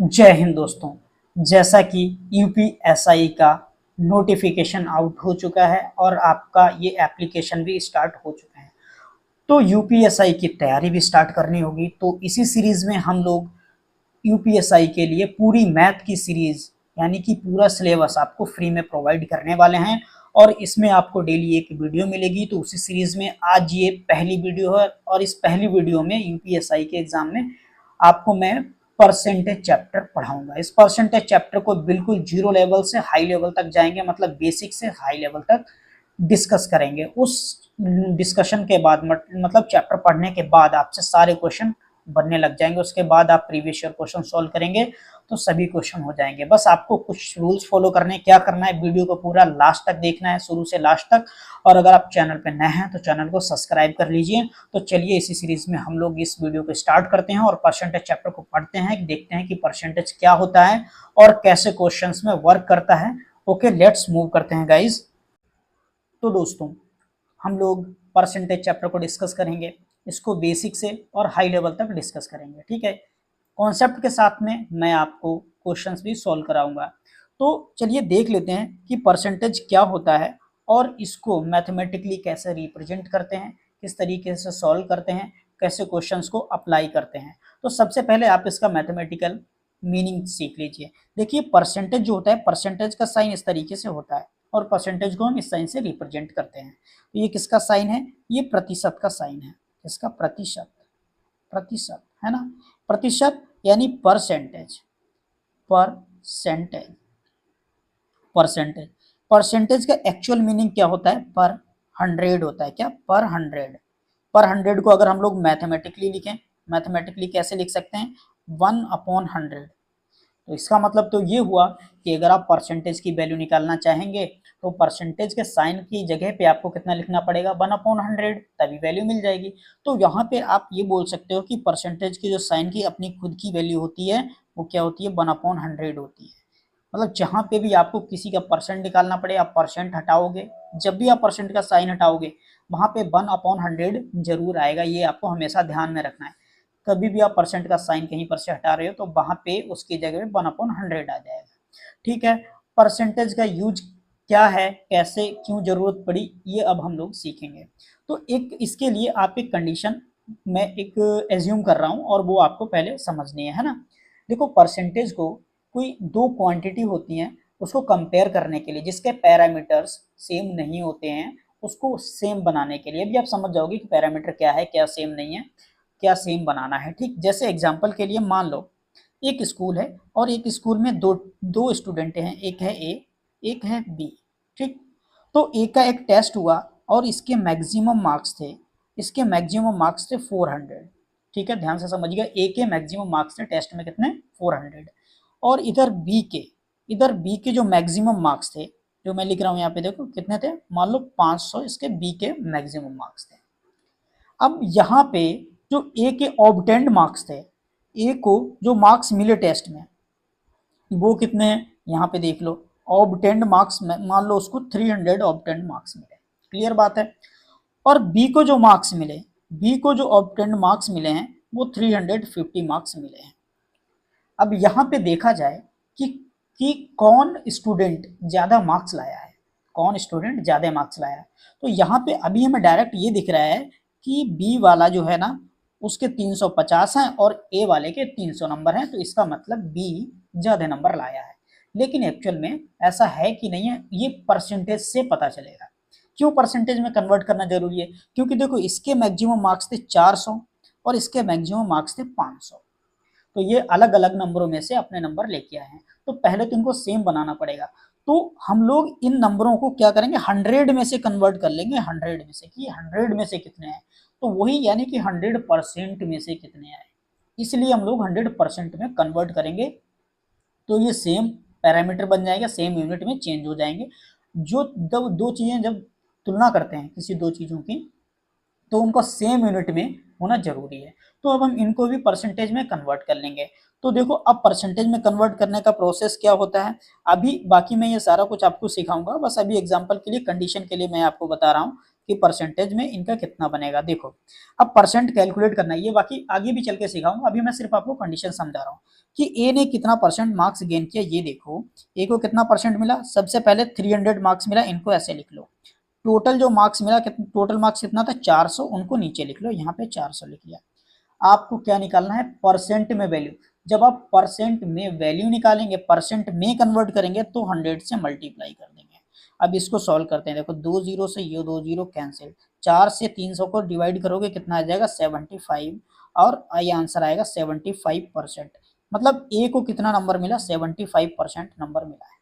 जय हिंद दोस्तों। जैसा कि यूपीएसआई का नोटिफिकेशन आउट हो चुका है और आपका ये एप्लीकेशन भी स्टार्ट हो चुका है, तो यूपीएसआई की तैयारी भी स्टार्ट करनी होगी। तो इसी सीरीज में हम लोग यूपीएसआई के लिए पूरी मैथ की सीरीज यानी कि पूरा सिलेबस आपको फ्री में प्रोवाइड करने वाले हैं और इसमें आपको डेली एक वीडियो मिलेगी। तो उसी सीरीज में आज ये पहली वीडियो है और इस पहली वीडियो में यूपीएसआई के एग्जाम में आपको मैं परसेंटेज चैप्टर पढ़ाऊंगा। इस परसेंटेज चैप्टर को बिल्कुल जीरो लेवल से हाई लेवल तक जाएंगे, मतलब बेसिक से हाई लेवल तक डिस्कस करेंगे। उस डिस्कशन के बाद मतलब चैप्टर पढ़ने के बाद आपसे सारे क्वेश्चन बनने लग जाएंगे। उसके बाद आप प्रीवियस ईयर क्वेश्चन सॉल्व करेंगे तो सभी क्वेश्चन हो जाएंगे। बस आपको कुछ रूल्स फॉलो करने, क्या करना है, वीडियो को पूरा लास्ट तक देखना है, शुरू से लास्ट तक। और अगर आप चैनल पे नए हैं तो चैनल को सब्सक्राइब कर लीजिए। तो चलिए इसी सीरीज में हम लोग इस वीडियो को स्टार्ट करते हैं और परसेंटेज चैप्टर को पढ़ते हैं, देखते हैं कि परसेंटेज क्या होता है और कैसे क्वेश्चंस में वर्क करता है। ओके, लेट्स मूव करते हैं गाइज। तो दोस्तों, हम लोग परसेंटेज चैप्टर को डिस्कस करेंगे, इसको बेसिक से और हाई लेवल तक डिस्कस करेंगे। ठीक है, कॉन्सेप्ट के साथ में मैं आपको क्वेश्चंस भी सॉल्व कराऊंगा। तो चलिए देख लेते हैं कि परसेंटेज क्या होता है और इसको मैथमेटिकली कैसे रिप्रेजेंट करते हैं, किस तरीके से सॉल्व करते हैं, कैसे क्वेश्चंस को अप्लाई करते हैं। तो सबसे पहले आप इसका मैथमेटिकल मीनिंग सीख लीजिए। देखिए, परसेंटेज जो होता है, परसेंटेज का साइन इस तरीके से होता है और परसेंटेज को हम इस साइन से रिप्रेजेंट करते हैं। तो ये किसका साइन है? ये प्रतिशत का साइन है। इसका प्रतिशत, प्रतिशत है ना, प्रतिशत यानी परसेंटेज, परसेंटेज, परसेंटेज। परसेंटेज का एक्चुअल मीनिंग क्या होता है? पर हंड्रेड होता है। क्या? पर हंड्रेड। पर हंड्रेड को अगर हम लोग मैथमेटिकली लिखें, मैथमेटिकली कैसे लिख सकते हैं? 1/100। तो इसका मतलब तो ये हुआ कि अगर आप परसेंटेज की वैल्यू निकालना चाहेंगे तो परसेंटेज के साइन की जगह पे आपको कितना लिखना पड़ेगा? 1/100, तभी वैल्यू मिल जाएगी। तो यहाँ पे आप ये बोल सकते हो कि परसेंटेज की जो साइन की अपनी खुद की वैल्यू होती है वो क्या होती है? 1/100 होती है। मतलब जहाँ पे भी आपको किसी का परसेंट निकालना पड़े, आप परसेंट हटाओगे, जब भी आप परसेंट का साइन हटाओगे वहाँ पे 1/100 जरूर आएगा। ये आपको हमेशा ध्यान में रखना है। कभी भी आप परसेंट का साइन कहीं पर से हटा रहे हो तो वहाँ पे उसकी जगह 1/100 आ जाएगा। ठीक है, परसेंटेज का यूज क्या है, कैसे, क्यों जरूरत पड़ी, ये अब हम लोग सीखेंगे। तो एक इसके लिए आप एक कंडीशन मैं एक एज्यूम कर रहा हूँ और वो आपको पहले समझनी है ना। देखो, परसेंटेज को कोई दो क्वांटिटी होती हैं उसको कंपेयर करने के लिए, जिसके पैरामीटर्स सेम नहीं होते हैं, उसको सेम बनाने के लिए। अभी आप समझ जाओगे कि पैरामीटर क्या है, क्या सेम नहीं है, क्या सेम बनाना है। ठीक, जैसे एग्जांपल के लिए मान लो एक स्कूल है और एक स्कूल में दो दो स्टूडेंट हैं, एक है ए, एक है बी। ठीक, तो ए का एक टेस्ट हुआ और इसके मैक्सिमम मार्क्स थे, इसके मैक्सिमम मार्क्स थे 400। ठीक है, ध्यान से समझिएगा, ए के मैक्सिमम मार्क्स थे टेस्ट में कितने? 400। और इधर बी के जो मैक्सिमम मार्क्स थे, जो मैं लिख रहा हूँ यहाँ पे देखो कितने थे, मान लो 500 इसके बी के मैक्सिमम मार्क्स थे। अब यहाँ पे जो ए के ऑब्टेंड मार्क्स थे, ए को जो मार्क्स मिले टेस्ट में वो कितने हैं? यहाँ पे देख लो, ऑब्टेंड मार्क्स में मान लो उसको 300 ऑब्टेंड मार्क्स मिले। क्लियर बात है। और बी को जो मार्क्स मिले, बी को जो ऑब्टेंड मार्क्स मिले हैं वो 350 मार्क्स मिले हैं। अब यहाँ पे देखा जाए कि कि कौन स्टूडेंट ज़्यादा मार्क्स लाया है, कौन स्टूडेंट ज़्यादा मार्क्स लाया है। तो यहाँ पे अभी हमें डायरेक्ट ये दिख रहा है कि बी वाला जो है ना उसके 350 हैं और ए वाले के 300 नंबर हैं, तो इसका मतलब बी ज़्यादा नंबर लाया है। लेकिन एक्चुअल में ऐसा है कि नहीं है, ये परसेंटेज से पता चलेगा। क्यों परसेंटेज में कन्वर्ट करना जरूरी है? क्योंकि देखो, इसके मैक्सिमम मार्क्स थे 400 और इसके मैक्सिमम मार्क्स थे 500। तो ये अलग अलग नंबरों में से अपने नंबर लेके आए हैं, तो पहले तो इनको सेम बनाना पड़ेगा। तो हम लोग इन नंबरों को क्या करेंगे? 100 में से कन्वर्ट कर लेंगे। 100 में से कि 100 में से कितने हैं, तो वही यानी कि 100% में से कितने आए, इसलिए हम लोग 100% में कन्वर्ट करेंगे। तो ये सेम पैरामीटर बन जाएगा, सेम यूनिट में चेंज हो जाएंगे। जो दो चीज़ें जब तुलना करते हैं किसी दो चीज़ों की, तो उनको सेम यूनिट में होना जरूरी है। तो अब हम इनको भी परसेंटेज में कन्वर्ट कर लेंगे। तो देखो, अब परसेंटेज में कन्वर्ट करने का प्रोसेस क्या होता है, अभी बाकी मैं ये सारा कुछ आपको सिखाऊंगा, बस अभी एग्जांपल के लिए, कंडीशन के लिए मैं आपको बता रहा हूँ कि परसेंटेज में इनका कितना बनेगा। देखो अब परसेंट कैलकुलेट करना है, ये बाकी आगे भी चल के सिखाऊंगा, अभी मैं सिर्फ आपको कंडीशन समझा रहा हूँ कि ए ने कितना परसेंट मार्क्स गेन किया। ये देखो ए को कितना परसेंट मिला, सबसे पहले 300 मार्क्स मिला, इनको ऐसे लिख लो। टोटल जो मार्क्स मिला, टोटल मार्क्स कितना था 400, उनको नीचे लिख लो, यहाँ पे 400 लिख लिया। आपको क्या निकालना है, परसेंट में वैल्यू। जब आप परसेंट में वैल्यू निकालेंगे, परसेंट में कन्वर्ट करेंगे तो 100 से मल्टीप्लाई कर देंगे। अब इसको सॉल्व करते हैं। देखो 2 जीरो से ये 2 जीरो कैंसिल, 4 से 300 को डिवाइड करोगे कितना आ जाएगा 75, और ये आंसर आएगा 75%। मतलब ए को कितना नंबर मिला, 75% नंबर मिला है।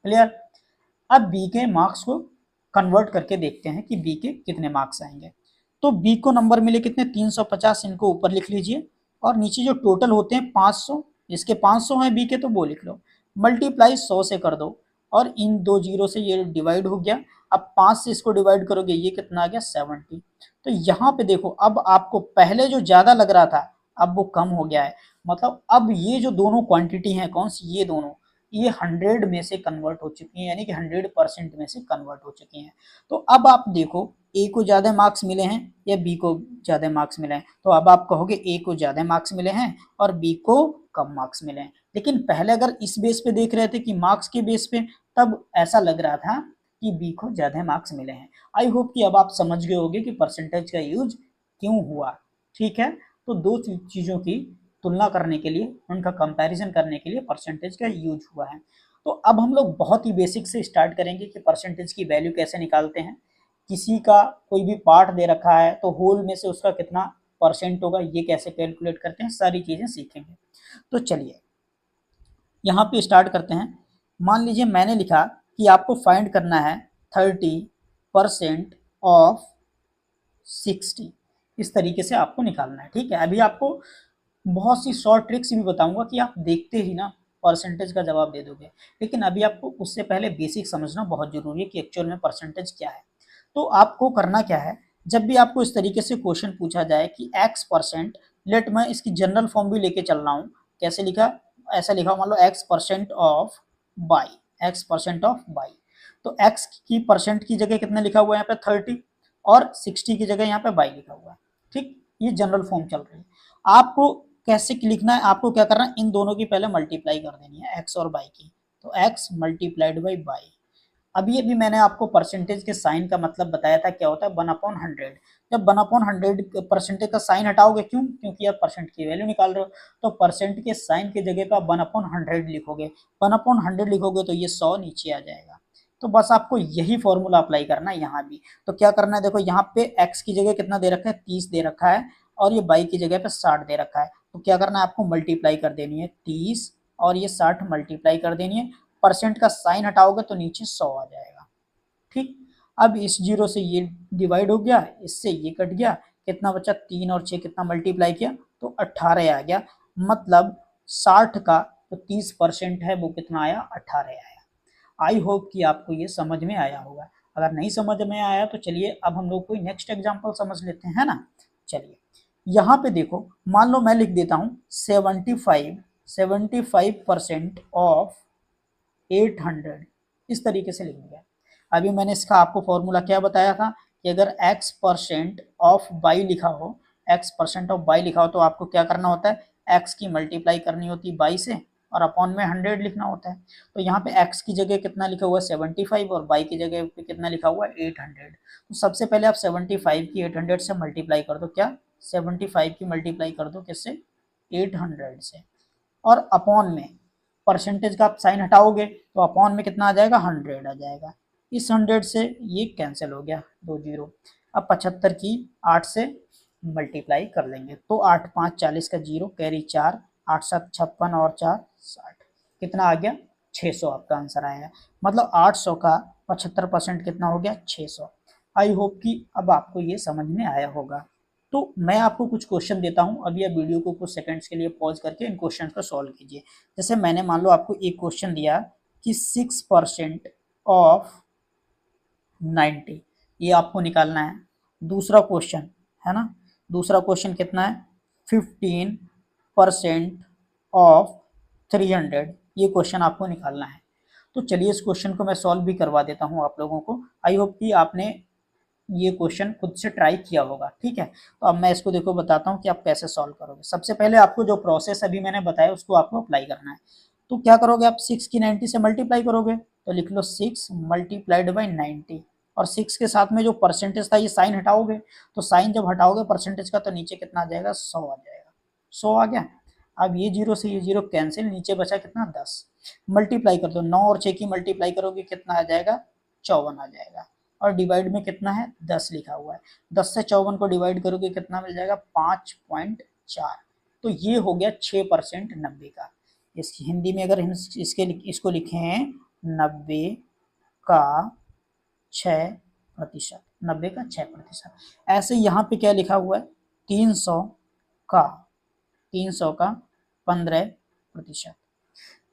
क्लियर। अब बी के मार्क्स को कन्वर्ट करके देखते हैं कि बी के कितने मार्क्स आएंगे। तो बी को नंबर मिले कितने 350, इनको ऊपर लिख लीजिए, और नीचे जो टोटल होते हैं 500, इसके 500 हैं बी के तो वो लिख लो, मल्टीप्लाई 100 से कर दो, और इन 2 जीरो से ये डिवाइड हो गया। अब 5 से इसको डिवाइड करोगे, ये कितना आ गया 70। तो यहाँ पे देखो अब आपको पहले जो ज्यादा लग रहा था अब वो कम हो गया है। मतलब अब ये जो दोनों क्वांटिटी हैं, कौन सी, ये दोनों, ये 100 में से कन्वर्ट हो चुकी है, यानी कि 100% में से कन्वर्ट हो चुकी हैं। तो अब आप देखो ए को ज़्यादा मार्क्स मिले हैं या बी को ज़्यादा मार्क्स मिले हैं, तो अब आप कहोगे ए को ज़्यादा मार्क्स मिले हैं और बी को कम मार्क्स मिले हैं। लेकिन पहले अगर इस बेस पे देख रहे थे कि मार्क्स के बेस पे, तब ऐसा लग रहा था कि बी को ज़्यादा मार्क्स मिले हैं। आई होप कि अब आप समझ गए होंगे कि परसेंटेज का यूज क्यों हुआ। ठीक है, तो दो चीज़ों की तुलना करने के लिए, उनका कंपैरिजन करने के लिए परसेंटेज का यूज हुआ है। तो अब हम लोग बहुत ही बेसिक से स्टार्ट करेंगे कि परसेंटेज की वैल्यू कैसे निकालते हैं। किसी का कोई भी पार्ट दे रखा है तो होल में से उसका कितना परसेंट होगा, ये कैसे कैलकुलेट करते हैं, सारी चीज़ें सीखेंगे। तो चलिए यहाँ पे स्टार्ट करते हैं। मान लीजिए मैंने लिखा कि आपको फाइंड करना है 30% ऑफ 60, इस तरीके से आपको निकालना है। ठीक है, अभी आपको बहुत सी शॉर्ट ट्रिक्स भी बताऊंगा कि आप देखते ही ना परसेंटेज का जवाब दे दोगे। लेकिन अभी आपको उससे पहले बेसिक समझना बहुत जरूरी है कि एक्चुअल में परसेंटेज क्या है। तो आपको करना क्या है, जब भी आपको इस तरीके से क्वेश्चन पूछा जाए कि x परसेंट, लेट मैं इसकी जनरल फॉर्म भी लेके चल रहा हूँ। कैसे लिखा, ऐसा लिखा, मान लो x% of by, x% of by. तो x की परसेंट की जगह कितना लिखा हुआ है यहाँ पे 30, और 60 की जगह यहाँ पे बाई लिखा हुआ है। ठीक, ये जनरल फॉर्म चल रही है। आपको कैसे लिखना है, आपको क्या करना है, इन दोनों की पहले मल्टीप्लाई कर देनी है, x और बाई की। तो x मल्टीप्लाइड बाई बाई। अभी मैंने आपको परसेंटेज के साइन का मतलब बताया था, क्या होता है 1/100। जब 1/100 परसेंटेज का साइन हटाओगे, क्यों, क्योंकि आप परसेंट की वैल्यू निकाल रहे हो, तो परसेंट के साइन की जगह पे आप 1/100 लिखोगे। 1/100 लिखोगे तो ये 100 नीचे आ जाएगा। तो बस आपको यही फॉर्मूला अप्लाई करना है यहाँ भी। तो क्या करना है, देखो यहाँ पे x की जगह कितना दे रखा है 30 दे रखा है, और ये बाई की जगह पे 60 दे रखा है। तो क्या करना है, आपको मल्टीप्लाई कर देनी है 30 और ये 60 मल्टीप्लाई कर देनी है। परसेंट का साइन हटाओगे तो नीचे 100 आ जाएगा। ठीक, अब इस जीरो से ये डिवाइड हो गया, इससे ये कट गया, कितना बचा 3 और 6 कितना मल्टीप्लाई किया तो 18 आ गया। मतलब 60 का जो 30% है वो कितना आया 18 आया। आई होप कि आपको ये समझ में आया होगा। अगर नहीं समझ में आया तो चलिए अब हम लोग कोई नेक्स्ट एग्जाम्पल समझ लेते हैं, है ना। चलिए यहाँ पे देखो, मान लो मैं लिख देता हूँ 75% ऑफ 800, इस तरीके से लिख दिया। अभी मैंने इसका आपको फॉर्मूला क्या बताया था कि अगर x% ऑफ बाई लिखा हो, x% ऑफ बाई लिखा हो, तो आपको क्या करना होता है, x की मल्टीप्लाई करनी होती है बाई से, और अपॉन में 100 लिखना होता है। तो यहाँ पे x की जगह कितना लिखा हुआ है 75, और बाई की जगह पे कितना लिखा हुआ है 800। तो सबसे पहले आप 75 की 800 से मल्टीप्लाई कर दो, क्या 75 की मल्टीप्लाई कर दो किससे 800 से, और अपॉन में परसेंटेज का आप साइन हटाओगे तो अपॉन में कितना आ जाएगा 100 आ जाएगा। इस 100 से ये कैंसिल हो गया, 2 जीरो। अब 75 की 8 से मल्टीप्लाई कर लेंगे तो 8 5 40 का जीरो, कैरी 4, 8 7 56 और 4 60, कितना आ गया 600 आपका आंसर आया। मतलब 800 का 75% कितना हो गया 600। आई होप कि अब आपको ये समझ में आया होगा। तो मैं आपको कुछ क्वेश्चन देता हूं, अभी आप वीडियो को कुछ सेकंड्स के लिए पॉज करके इन क्वेश्चन को सॉल्व कीजिए। जैसे मैंने मान लो आपको एक क्वेश्चन दिया कि 6% ऑफ 90, ये आपको निकालना है। दूसरा क्वेश्चन है ना, दूसरा क्वेश्चन कितना है 15% ऑफ 300, ये क्वेश्चन आपको निकालना है। तो चलिए इस क्वेश्चन को मैं सॉल्व भी करवा देता हूँ आप लोगों को। आई होप कि आपने ये क्वेश्चन खुद से ट्राई किया होगा, ठीक है। तो अब मैं इसको देखो बताता हूँ कि आप कैसे सॉल्व करोगे। सबसे पहले आपको जो प्रोसेस अभी मैंने बताया उसको आपको अप्लाई करना है। तो क्या करोगे आप 6 की 90 से मल्टीप्लाई करोगे, तो लिख लो 6 मल्टीप्लाइड बाई 90, और 6 के साथ में जो परसेंटेज था ये साइन हटाओगे, तो साइन जब हटाओगे परसेंटेज का तो नीचे कितना आ जाएगा 100 आ जाएगा, 100 आ गया। अब ये जीरो से ये जीरो कैंसिल, नीचे बचा कितना 10, मल्टीप्लाई कर दो, 9 और 6 की मल्टीप्लाई करोगे कितना आ जाएगा 54 आ जाएगा, और डिवाइड में कितना है 10 लिखा हुआ है, 10 से 54 को डिवाइड करोगे कितना मिल जाएगा 5.4। तो ये हो गया 6% 90 का। इसकी हिंदी में अगर हम इसको लिखें 90 का 6%, 90 का 6%। ऐसे यहाँ पे क्या लिखा हुआ है 300 का 15%,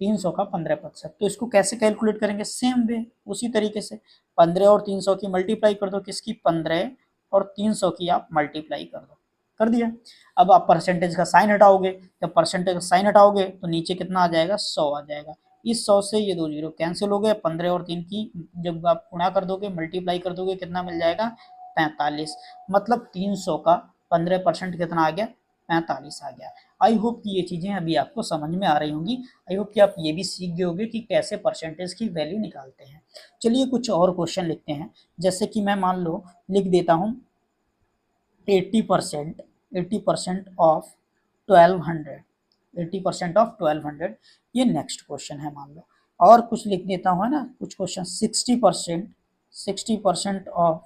300 का 15%। तो इसको कैसे कैलकुलेट करेंगे, सेम वे उसी तरीके से 15 और 300 की मल्टीप्लाई कर दो, किसकी 15 और 300 की आप मल्टीप्लाई कर दो, कर दिया। अब आप परसेंटेज का साइन हटाओगे, जब परसेंटेज का साइन हटाओगे तो नीचे कितना आ जाएगा 100 आ जाएगा। इस 100 से ये 2 जीरो कैंसिल हो गए, 15 और 3 की जब आप गुणा कर दोगे मल्टीप्लाई कर दोगे कितना मिल जाएगा 45, मतलब 300 का 15% कितना आ गया 45 आ गया। आई होप कि ये चीज़ें अभी आपको समझ में आ रही होंगी। आई होप कि आप ये भी सीख गए होंगे कि कैसे परसेंटेज की वैल्यू निकालते हैं। चलिए कुछ और क्वेश्चन लिखते हैं, जैसे कि मैं मान लो लिख देता हूँ 80% ऑफ 1200, 80% ऑफ 1200, ये नेक्स्ट क्वेश्चन है मान लो। और कुछ लिख देता हूँ, है ना, कुछ क्वेश्चन 60% ऑफ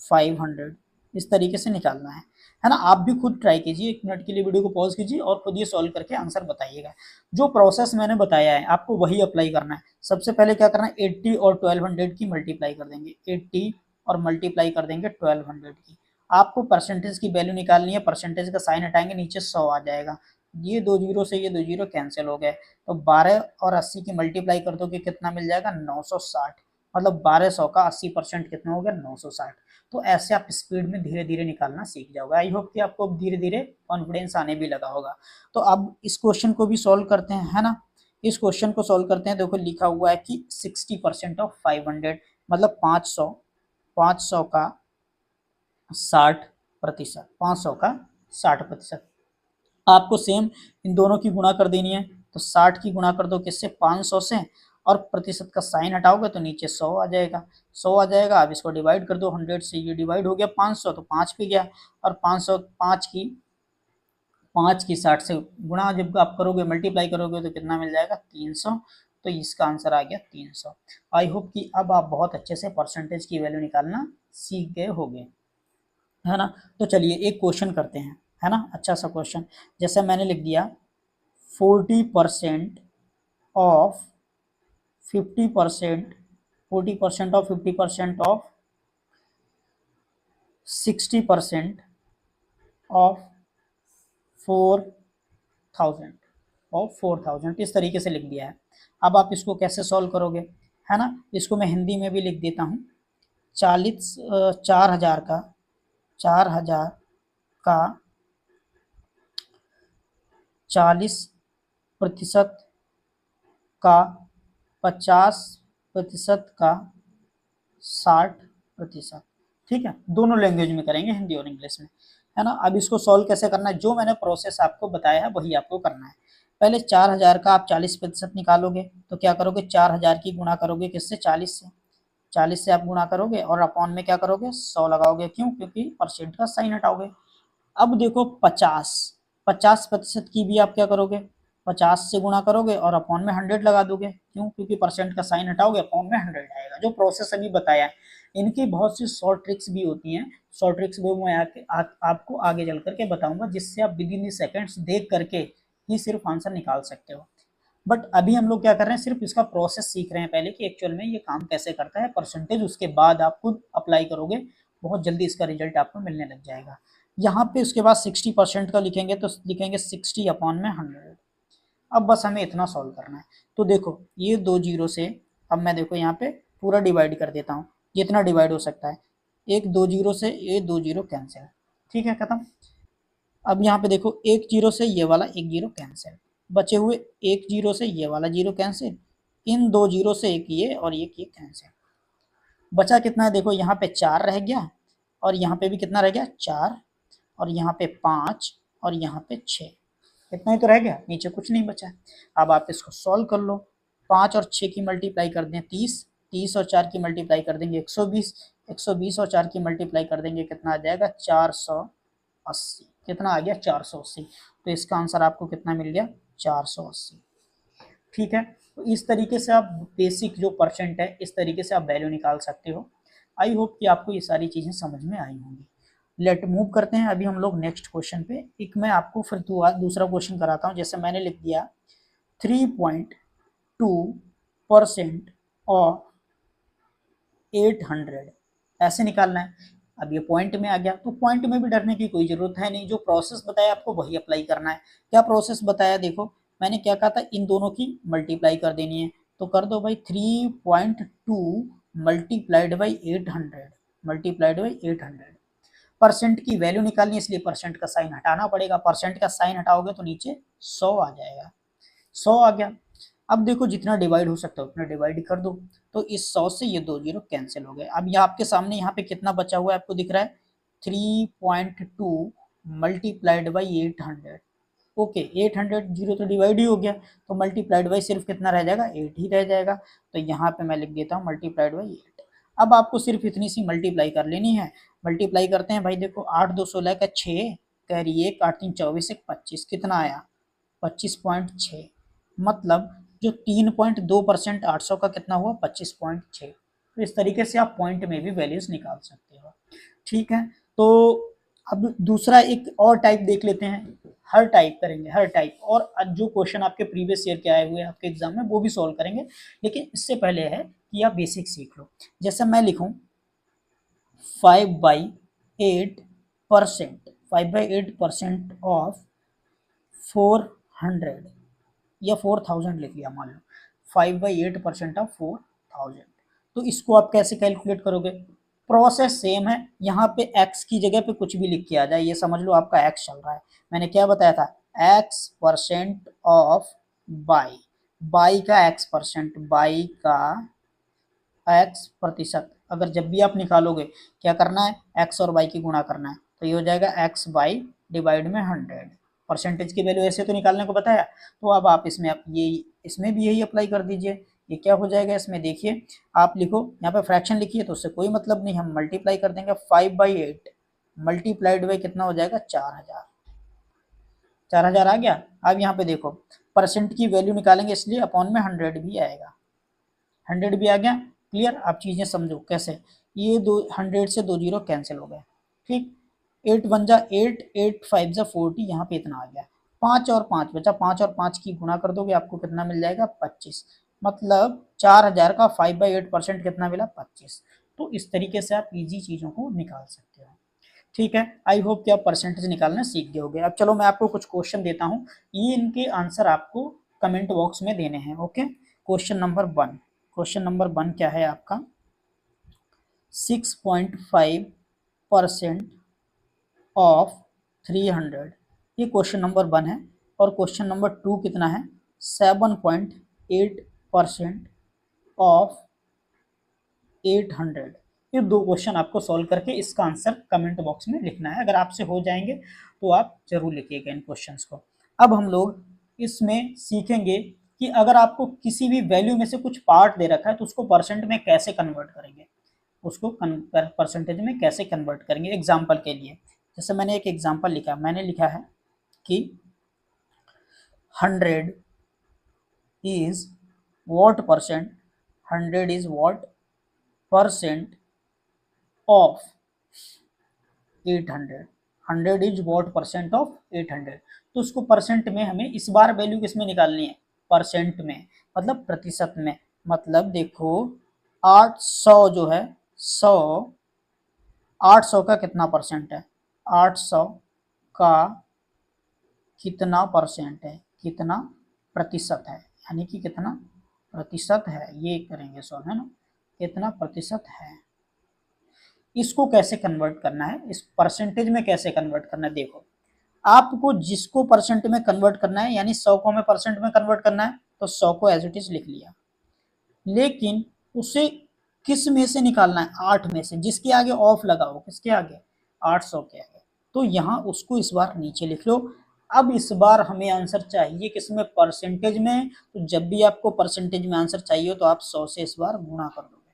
500, इस तरीके से निकालना है ना। आप भी खुद ट्राई कीजिए, 1 मिनट के लिए वीडियो को पॉज कीजिए और खुद ये सॉल्व करके आंसर बताइएगा। जो प्रोसेस मैंने बताया है आपको वही अप्लाई करना है। सबसे पहले क्या करना है 80 और 1200 की मल्टीप्लाई कर देंगे, 80 और मल्टीप्लाई कर देंगे 1200 की। आपको परसेंटेज की वैल्यू निकालनी है, परसेंटेज का साइन हटाएंगे नीचे 100 आ जाएगा, ये 2 जीरो से ये 2 जीरो कैंसिल हो गए, तो 12 और 80 की मल्टीप्लाई कर दोगे कितना मिल जाएगा 960, मतलब 1200 का 80% कितना हो गया 960। तो ऐसे आप स्पीड में धीरे धीरे निकालना सीख जाओगे। आई होप कि आपको धीरे धीरे कॉन्फिडेंस आने भी लगा होगा। तो अब इस क्वेश्चन को भी सॉल्व करते हैं, है ना। इस क्वेश्चन को सॉल्व करते हैं, देखो लिखा हुआ है कि 60% ऑफ 500, मतलब 500 का 60%, 500 का 60%। आपको सेम इन दोनों की गुणा कर देनी है, तो 60 की गुणा कर दो किससे 500 से, और प्रतिशत का साइन हटाओगे तो नीचे 100 आ जाएगा, 100 आ जाएगा। अब इसको डिवाइड कर दो, 100 से ये डिवाइड हो गया 500 तो 5 पे गया, और 500 5 की 60 से गुणा जब आप करोगे मल्टीप्लाई करोगे तो कितना मिल जाएगा 300। तो इसका आंसर आ गया 300। आई होप कि अब आप बहुत अच्छे से परसेंटेज की वैल्यू निकालना सीख गए होंगे, है ना। तो चलिए एक क्वेश्चन करते हैं, है ना, अच्छा सा क्वेश्चन। जैसे मैंने लिख दिया 40% of 50%, 40% of 50% of 60% of 4000, of 4000, इस तरीके से लिख दिया है। अब आप इसको कैसे सॉल्व करोगे, है ना। इसको मैं हिंदी में भी लिख देता हूँ 4000 का 40% का 50% का 60%, ठीक है। दोनों लैंग्वेज में करेंगे, हिंदी और इंग्लिश में, है ना। अब इसको सॉल्व कैसे करना है, जो मैंने प्रोसेस आपको बताया है वही आपको करना है। पहले 4000 का आप 40% निकालोगे, तो क्या करोगे 4000 की गुणा करोगे किससे 40 से, 40 से आप गुणा करोगे और अपॉन में क्या करोगे 100 लगाओगे, क्यों, क्योंकि परसेंट का साइन हटाओगे। अब देखो 50% की भी आप क्या करोगे 50 से गुणा करोगे और अपॉन में 100 लगा दोगे, क्यों, क्योंकि परसेंट का साइन हटाओगे अपॉन में 100 आएगा। जो प्रोसेस अभी बताया है इनकी बहुत सी शॉर्ट ट्रिक्स भी होती हैं, शॉर्ट ट्रिक्स वो मैं आपको आगे चल करके बताऊंगा, जिससे आप विद इन सेकेंड्स देख करके ही सिर्फ आंसर निकाल सकते हो। बट अभी हम लोग क्या कर रहे हैं सिर्फ इसका प्रोसेस सीख रहे हैं पहले कि एक्चुअल में ये काम कैसे करता है परसेंटेज, उसके बाद आप खुद अप्लाई करोगे, बहुत जल्दी इसका रिजल्ट आपको मिलने लग जाएगा। यहाँ पे उसके बाद 60% का लिखेंगे तो लिखेंगे 60 अपॉन में 100। अब बस हमें इतना सॉल्व करना है। तो देखो ये 2 जीरो से, अब मैं देखो यहाँ पे पूरा डिवाइड कर देता हूँ, जितना डिवाइड हो सकता है, एक 2 जीरो से ये 2 जीरो कैंसिल, ठीक है, खत्म। अब यहाँ पे देखो 1 जीरो से ये वाला 1 जीरो कैंसिल, बचे हुए 1 जीरो से ये वाला जीरो कैंसिल, इन 2 जीरो से एक ये और एक ये कैंसिल, बचा कितना है देखो यहाँ पे 4 रह गया, और यहाँ पे भी कितना रह गया 4, और यहाँ पे 5, और यहाँ पे 6, इतना ही तो रह गया, नीचे कुछ नहीं बचा। अब आप इसको सॉल्व कर लो। 5 और 6 की मल्टीप्लाई कर दें 30, 30 और 4 की मल्टीप्लाई कर देंगे 120, 120 और 4 की मल्टीप्लाई कर देंगे कितना आ जाएगा 480, कितना आ गया 480। तो इसका आंसर आपको कितना मिल गया 480। ठीक है, तो इस तरीके से आप बेसिक जो परसेंट है इस तरीके से आप वैल्यू निकाल सकते हो। आई होप कि आपको ये सारी चीज़ें समझ में आई होंगी। लेट मूव करते हैं अभी हम लोग नेक्स्ट क्वेश्चन पे। एक मैं आपको फिर दूसरा क्वेश्चन कराता हूँ। जैसे मैंने लिख दिया 3.2% ऑफ 800, ऐसे निकालना है। अब ये पॉइंट में आ गया, तो पॉइंट में भी डरने की कोई ज़रूरत है नहीं, जो प्रोसेस बताया आपको वही अप्लाई करना है। क्या प्रोसेस बताया, देखो मैंने क्या कहा था, इन दोनों की मल्टीप्लाई कर देनी है। तो कर दो भाई 3.2 multiplied by 800, multiplied by 800। Percent की वैल्यू निकालनी है, इसलिए परसेंट का साइन हटाना पड़ेगा। परसेंट का साइन हटाओगे तो नीचे 100 आ जाएगा, 100 आ गया। अब देखो जितना डिवाइड हो सकता है उतना डिवाइड कर दो। तो इस 100 से ये 2 जीरो कैंसिल हो गए। अब ये आपके सामने यहाँ पे कितना बचा हुआ है आपको दिख रहा है 3.2 मल्टीप्लाइड बाई 800। ओके, 800 जीरो तो डिवाइड ही हो गया, तो मल्टीप्लाइड बाई सिर्फ कितना रह जाएगा 8 ही रह जाएगा। तो यहाँ पे मैं लिख देता हूँ मल्टीप्लाइड बाई 8। अब आपको सिर्फ इतनी सी मल्टीप्लाई कर लेनी है। मल्टीप्लाई करते हैं भाई, देखो 8 2 16 का 6, कैरी 1, 8 3 24 1 25, कितना आया 25.6। मतलब जो 3.2% 800 का कितना हुआ 25.6। तो इस तरीके से आप पॉइंट में भी वैल्यूज निकाल सकते हो। ठीक है, तो अब दूसरा एक और टाइप देख लेते हैं। हर टाइप करेंगे, हर टाइप, और जो क्वेश्चन आपके प्रीवियस ईयर के आए हुए हैं आपके एग्जाम में वो भी सॉल्व करेंगे। लेकिन इससे पहले है कि आप बेसिक सीख लो। जैसे मैं लिखूं 5/8%, 5/8% ऑफ 400 या 4000 लिख लिया मान लो, 5/8% ऑफ 4000। तो इसको आप कैसे कैलकुलेट करोगे, प्रोसेस सेम है। यहाँ पे x की जगह पे कुछ भी लिख के आ जाए, ये समझ लो आपका x चल रहा है। मैंने क्या बताया था, x% ऑफ बाई, बाई का x%, बाई का x%। अगर जब भी आप निकालोगे क्या करना है, x और y की गुणा करना है, तो ये हो जाएगा x बाई डिवाइड में 100। परसेंटेज की वैल्यू ऐसे तो निकालने को बताया, तो अब आप इसमें ये इसमें भी यही अप्लाई कर दीजिए। ये क्या हो जाएगा, इसमें देखिए आप लिखो, यहाँ पे फ्रैक्शन लिखिए तो उससे कोई मतलब नहीं, हम मल्टीप्लाई कर देंगे। 5/8 मल्टीप्लाइड बाई कितना हो जाएगा 4000, 4000 आ गया। अब यहाँ पे देखो परसेंट की वैल्यू निकालेंगे, इसलिए अपॉन में 100 भी आएगा, 100 भी आ गया। क्लियर, आप चीज़ें समझो कैसे। ये 100 से 2 जीरो कैंसिल हो गए। ठीक, 8 1 जा 8, 8 5 जा 40, यहाँ पे इतना आ गया। 5 और 5 बचा, 5 और 5 की गुणा कर दोगे आपको कितना मिल जाएगा 25। मतलब 4000 का 5/8% कितना मिला 25। तो इस तरीके से आप इजी चीज़ों को निकाल सकते हो। ठीक है, आई होप कि आप परसेंटेज निकालना सीख गए होगे। अब चलो मैं आपको कुछ क्वेश्चन देता हूँ, ये इनके आंसर आपको कमेंट बॉक्स में देने हैं। Okay, question number 1, question number 1 क्या है आपका, 6.5% ऑफ 300, ये क्वेश्चन नंबर 1 है। और क्वेश्चन नंबर 2 कितना है, 7.8% ऑफ 800। ये दो क्वेश्चन आपको सॉल्व करके इसका आंसर कमेंट बॉक्स में लिखना है। अगर आपसे हो जाएंगे तो आप जरूर लिखिएगा इन क्वेश्चंस को। अब हम लोग इसमें सीखेंगे कि अगर आपको किसी भी वैल्यू में से कुछ पार्ट दे रखा है तो उसको परसेंट में कैसे कन्वर्ट करेंगे, उसको परसेंटेज में कैसे कन्वर्ट करेंगे। एग्जाम्पल के लिए जैसे मैंने एक एग्जाम्पल लिखा, मैंने लिखा है कि 100 is what percent, 100 is what percent of 800, 100 is what percent of 800। तो उसको परसेंट में हमें इस बार वैल्यू किसमें निकालनी है, परसेंट में, मतलब प्रतिशत में। मतलब देखो 800 जो है 100, 800 का कितना परसेंट है, 800 का कितना परसेंट है, कितना प्रतिशत है, यानी कि कितना प्रतिशत है, ये करेंगे सॉल्व, है ना, कितना प्रतिशत है। इसको कैसे कन्वर्ट करना है, इस परसेंटेज में कैसे कन्वर्ट करना है। देखो आपको जिसको परसेंट में कन्वर्ट करना है, यानी 100 को हमें परसेंट में कन्वर्ट करना है, तो 100 को एज इट इज लिख लिया। लेकिन उसे किस में से निकालना है, 8 में से, जिसके आगे ऑफ लगा हो, किसके आगे, 800 के आगे। तो यहाँ उसको इस बार नीचे लिख लो। अब इस बार हमें आंसर चाहिए किसमें, परसेंटेज में। तो जब भी आपको परसेंटेज में आंसर चाहिए हो तो आप 100 से इस बार गुणा कर दोगे,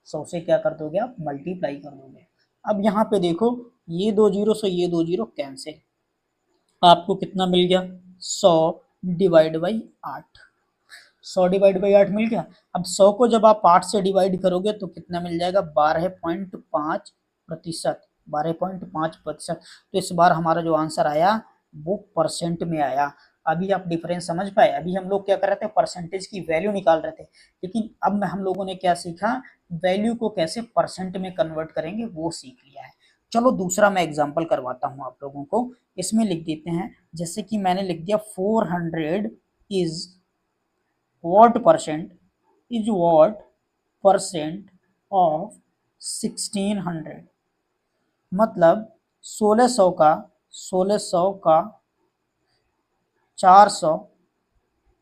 100 से क्या कर दोगे आप, मल्टीप्लाई कर दोगे। अब यहाँ पे देखो, ये 2 जीरो से ये 2 जीरो कैंसिल, आपको कितना मिल गया, 100 डिवाइड बाई 8, 100 डिवाइड बाई 8 मिल गया। अब 100 को जब आप 8 से डिवाइड करोगे तो कितना मिल जाएगा, 12.5%, 12.5%। तो इस बार हमारा जो आंसर आया वो परसेंट में आया। अभी आप डिफरेंस समझ पाए, अभी हम लोग क्या कर रहे थे, परसेंटेज की वैल्यू निकाल रहे थे, लेकिन अब हम लोगों ने क्या सीखा, वैल्यू को कैसे परसेंट में कन्वर्ट करेंगे वो सीख लिया है। चलो दूसरा मैं एग्जांपल करवाता हूँ आप लोगों को। इसमें लिख देते हैं, जैसे कि मैंने लिख दिया 400 is what percent is what percent of 1600, मतलब 1600 का 400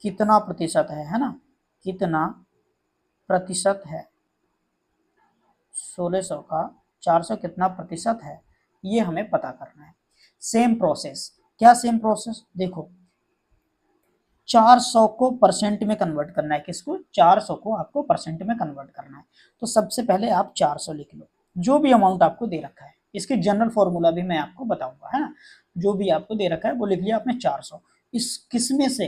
कितना प्रतिशत है ना, कितना प्रतिशत है, 1600 का 400 कितना प्रतिशत है, ये हमें पता करना है। सेम प्रोसेस, क्या सेम प्रोसेस, देखो 400 को परसेंट में कन्वर्ट करना है, किसको, 400 को आपको परसेंट में कन्वर्ट करना है। तो सबसे पहले आप 400 लिख लो, जो भी अमाउंट आपको दे रखा है, इसके जनरल फॉर्मूला भी मैं आपको बताऊंगा, है ना। जो भी आपको दे रखा है वो लिख लिया आपने 400। इस किसमें से,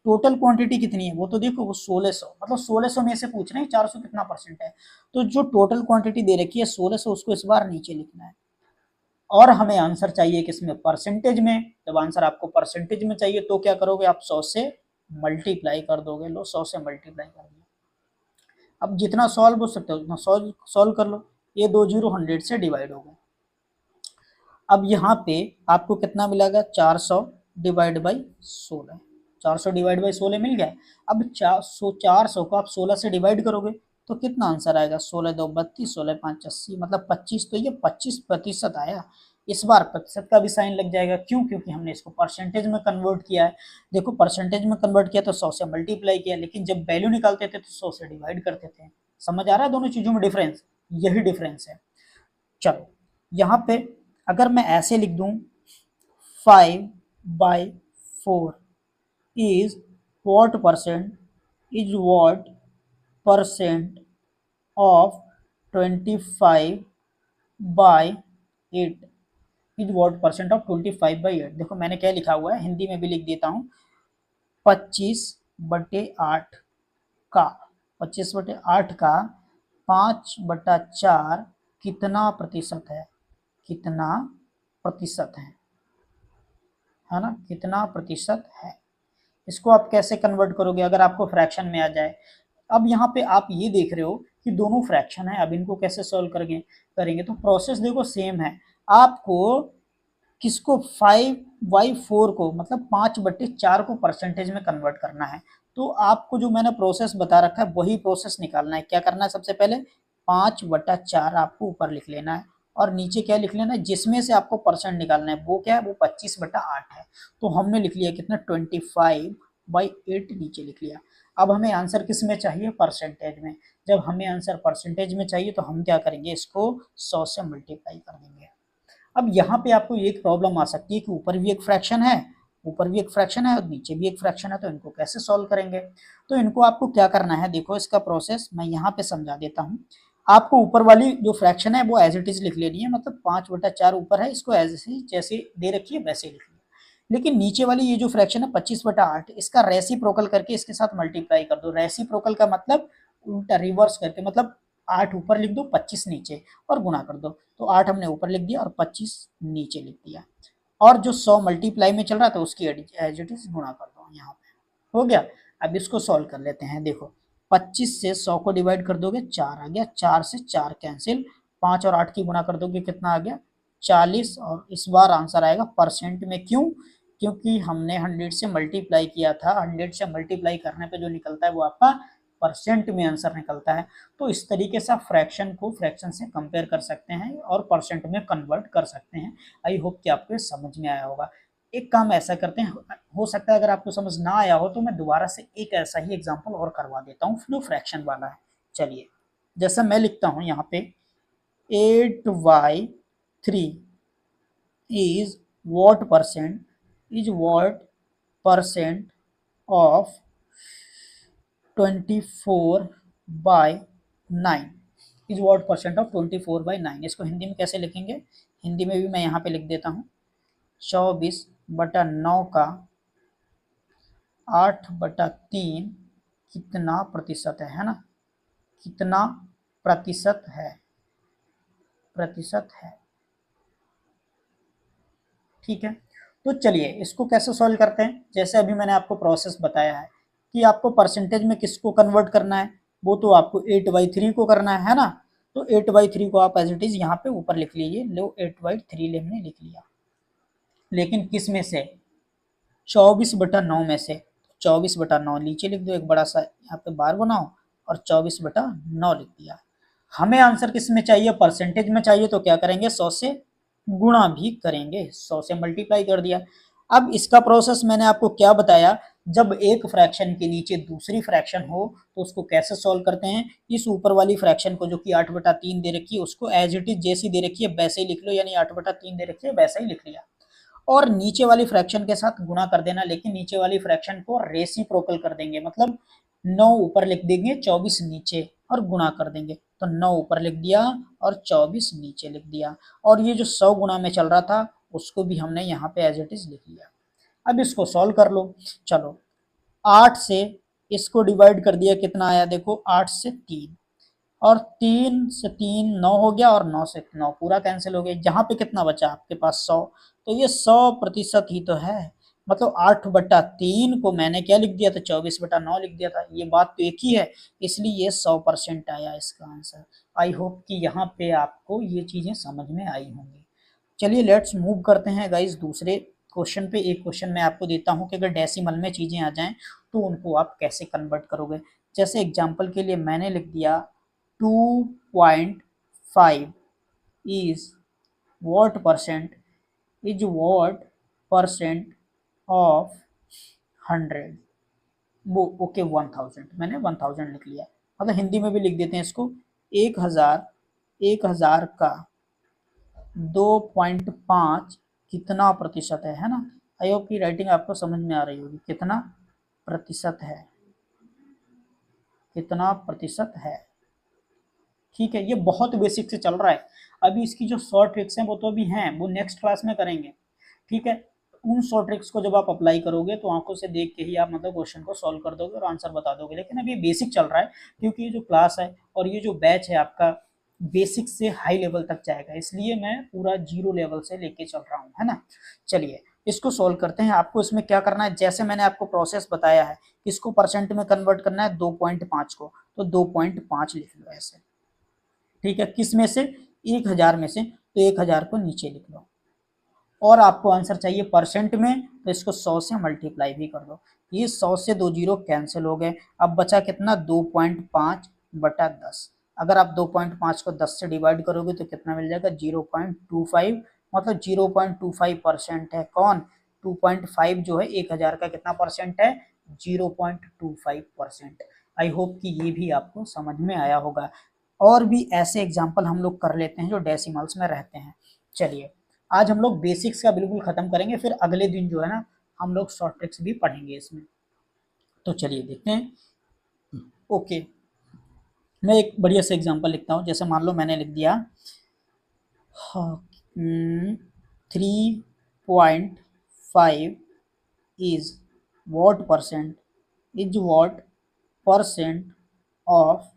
टोटल क्वांटिटी कितनी है वो तो देखो, वो 1600, मतलब 1600 में से पूछ रहे हैं 400 कितना परसेंट है। तो जो टोटल क्वांटिटी दे रखी है 1600, उसको इस बार नीचे लिखना है। और हमें आंसर चाहिए किसमें, परसेंटेज में। जब आंसर आपको परसेंटेज में चाहिए तो क्या करोगे आप, 100 से मल्टीप्लाई कर दोगे। लो 100 से मल्टीप्लाई कर दिया। अब जितना सॉल्व हो सकते हो उतना सॉल्व कर लो। ये 2 जीरो 100 से डिवाइड हो गए। अब यहाँ पे आपको कितना मिलेगा, 400 डिवाइड बाई 16, 400 डिवाइड बाई 16 मिल गया। अब 400 को आप 16 से डिवाइड करोगे तो कितना आंसर आएगा, 16 2 32, 16 5 80, मतलब 25। तो ये 25% आया। इस बार प्रतिशत का भी साइन लग जाएगा, क्यों, क्योंकि हमने इसको परसेंटेज में कन्वर्ट किया है। देखो परसेंटेज में कन्वर्ट किया तो 100 से मल्टीप्लाई किया, लेकिन जब वैल्यू निकालते थे तो 100 से डिवाइड करते थे। समझ आ रहा है दोनों चीजों में डिफरेंस, यही डिफरेंस है। चलो यहाँ पे अगर मैं ऐसे लिख दूं, 5/4 is what percent of 25/8 is what percent of 25/8। देखो मैंने क्या लिखा हुआ है, हिंदी में भी लिख देता हूँ, 25/8 का 25/8 का 5/4 कितना प्रतिशत है, कितना प्रतिशत है ना, कितना प्रतिशत है। इसको आप कैसे कन्वर्ट करोगे अगर आपको फ्रैक्शन में आ जाए। अब यहाँ पे आप ये देख रहे हो कि दोनों फ्रैक्शन है, अब इनको कैसे सॉल्व करेंगे तो प्रोसेस देखो सेम है। आपको किसको, 5/4 को, मतलब 5/4 को परसेंटेज में कन्वर्ट करना है। तो आपको जो मैंने प्रोसेस बता रखा है वही प्रोसेस निकालना है। क्या करना है, सबसे पहले 5/4 आपको ऊपर लिख लेना है और नीचे क्या लिख लेना है, जिसमें से आपको परसेंट निकालना है वो क्या है, वो 25/8 है। तो हमने लिख लिया कितना, 25/8 नीचे लिख लिया। अब हमें आंसर किस में चाहिए, परसेंटेज में। जब हमें आंसर परसेंटेज में चाहिए तो हम क्या करेंगे, इसको 100 से मल्टीप्लाई कर देंगे। अब यहाँ पे आपको एक प्रॉब्लम आ सकती है कि ऊपर भी एक फ्रैक्शन है, ऊपर भी एक फ्रैक्शन है और नीचे भी एक फ्रैक्शन है, तो इनको कैसे सॉल्व करेंगे। तो इनको आपको क्या करना है, देखो इसका प्रोसेस मैं यहाँ पे समझा देता हूँ। आपको ऊपर वाली जो फ्रैक्शन है वो एज इट इज लिख लेनी है, मतलब 5/4 ऊपर है, इसको एज जैसे दे रखी है वैसे लिख लिया। लेकिन नीचे वाली ये जो फ्रैक्शन है 25/8, इसका रेसिप्रोकल करके इसके साथ मल्टीप्लाई कर दो। रेसिप्रोकल का मतलब उल्टा, रिवर्स करके, मतलब 8 ऊपर लिख दो 25 नीचे और गुणा कर दो। तो 8 हमने ऊपर लिख दिया और 25 नीचे लिख दिया। और जो 100 मल्टीप्लाई में चल रहा था उसकी एज इट इज गुणा कर दो, यहाँ पे हो गया। अब इसको सॉल्व कर लेते हैं। देखो 25 से 100 को डिवाइड कर दोगे 4 आ गया, 4 से 4 कैंसिल, 5 और 8 की गुणा कर दोगे कितना आ गया, 40। और इस बार आंसर आएगा परसेंट में, क्यों, क्योंकि हमने 100 से मल्टीप्लाई किया था। 100 से मल्टीप्लाई करने पे जो निकलता है वो आपका परसेंट में आंसर निकलता है। तो इस तरीके से आप फ्रैक्शन को फ्रैक्शन से कंपेयर कर सकते हैं और परसेंट में कन्वर्ट कर सकते हैं। आई होप कि आपको समझ में आया होगा। एक काम ऐसा करते हैं, हो सकता है अगर आपको समझ ना आया हो तो मैं दोबारा से एक ऐसा ही एग्जांपल और करवा देता हूँ जो फ्रैक्शन वाला है। चलिए जैसा मैं लिखता हूं यहाँ पे 8/3 is what percent of 24/9 is what percent of 24/9। इसको हिंदी में कैसे लिखेंगे, हिंदी में भी मैं यहाँ पे लिख देता हूँ 24/9 का 8/3 कितना प्रतिशत है ना, कितना प्रतिशत है, ठीक है। तो चलिए इसको कैसे सॉल्व करते हैं। जैसे अभी मैंने आपको प्रोसेस बताया है कि आपको परसेंटेज में किसको कन्वर्ट करना है, वो तो आपको 8/3 को करना है ना। तो 8/3 को आप एज इट इज यहाँ पे ऊपर लिख लीजिए, लो 8/3 हमने लिख लिया, लेकिन किस में से, 24/9 में से। 24/9 नीचे लिख दो, एक बड़ा सा यहाँ पे बार बनाओ और 24/9 लिख दिया। हमें आंसर किस में चाहिए, परसेंटेज में चाहिए, तो क्या करेंगे 100 से गुणा भी करेंगे, 100 से मल्टीप्लाई कर दिया। अब इसका प्रोसेस मैंने आपको क्या बताया, जब एक फ्रैक्शन के नीचे दूसरी फ्रैक्शन हो तो उसको कैसे सॉल्व करते हैं। इस ऊपर वाली फ्रैक्शन को जो कि 8/3 दे रखी है उसको एज इट इज जैसी दे रखी है वैसे ही लिख लो, यानी 8/3 दे रखी है वैसे ही लिख लिया, और नीचे वाली फ्रैक्शन के साथ गुणा कर देना, लेकिन नीचे वाली फ्रैक्शन को रेसिप्रोकल कर देंगे, मतलब 9 ऊपर लिख देंगे 24 नीचे और गुणा कर देंगे। तो 9 ऊपर लिख दिया और 24 नीचे लिख दिया, और ये जो 100 गुणा में चल रहा था उसको भी हमने यहाँ पे एज इट इज लिख लिया। अब इसको सॉल्व कर लो। चलो 8 से इसको डिवाइड कर दिया, कितना आया देखो, 8 से 3, और 3 से 3 9 हो गया, और 9 से 9 पूरा कैंसिल हो गया। यहाँ पे कितना बचा आपके पास 100, तो ये 100% ही तो है, मतलब 8/3 को मैंने क्या लिख दिया था, 24/9 लिख दिया था। ये बात तो एक ही है, इसलिए ये 100% आया इसका आंसर। आई होप कि यहाँ पे आपको ये चीजें समझ में आई होंगी। चलिए लेट्स मूव करते हैं गाइस दूसरे क्वेश्चन पे। एक क्वेश्चन मैं आपको देता हूँ कि अगर डेसिमल में चीजें आ जाएं तो उनको आप कैसे कन्वर्ट करोगे। जैसे एग्जाम्पल के लिए मैंने लिख दिया 2.5 is what percent of 100, वो ओके 1000, मैंने 1000 लिख लिया। मतलब हिंदी में भी लिख देते हैं इसको, 1000 का 2.5 कितना प्रतिशत है ना। आई होप की राइटिंग आपको समझ में आ रही होगी, कितना प्रतिशत है, कितना प्रतिशत है, ठीक है। ये बहुत बेसिक से चल रहा है, अभी इसकी जो शॉर्ट ट्रिक्स हैं वो तो अभी हैं, वो नेक्स्ट क्लास में करेंगे, ठीक है। उन शॉर्ट ट्रिक्स को जब आप अप्लाई करोगे तो आंखों से देख के ही आप मतलब क्वेश्चन को सॉल्व कर दोगे और आंसर बता दोगे। लेकिन अभी बेसिक चल रहा है, क्योंकि ये जो क्लास है और ये जो बैच है आपका बेसिक से हाई लेवल तक जाएगा, इसलिए मैं पूरा 0 लेवल से लेके चल रहा हूँ, है ना। चलिए इसको सॉल्व करते हैं। आपको इसमें क्या करना है, जैसे मैंने आपको प्रोसेस बताया है, इसको परसेंट में कन्वर्ट करना है 2.5 को, तो 2.5 लिख लो ऐसे, ठीक है। किस में से, 1000 में से, तो 1000 को नीचे लिख लो, और आपको आंसर चाहिए परसेंट में, तो इसको 100 से मल्टीप्लाई भी कर दो। ये 100 से 2 जीरो कैंसिल हो गए, अब बचा कितना 2.5/10। अगर आप 2.5 को 10 से डिवाइड करोगे तो कितना मिल जाएगा 0.25, मतलब 0.25% है। कौन, 2.5 जो है 1000 का कितना परसेंट है, 0.25%। आई होप कि ये भी आपको समझ में आया होगा। और भी ऐसे एग्जाम्पल हम लोग कर लेते हैं जो डेसिमल्स में रहते हैं। चलिए आज हम लोग बेसिक्स का बिल्कुल खत्म करेंगे, फिर अगले दिन जो है ना हम लोग शॉर्ट ट्रिक्स भी पढ़ेंगे इसमें। तो चलिए देखते हैं। ओके, मैं एक बढ़िया सा एग्जांपल लिखता हूँ। जैसे मान लो मैंने लिख दिया 3.5 इज what परसेंट ऑफ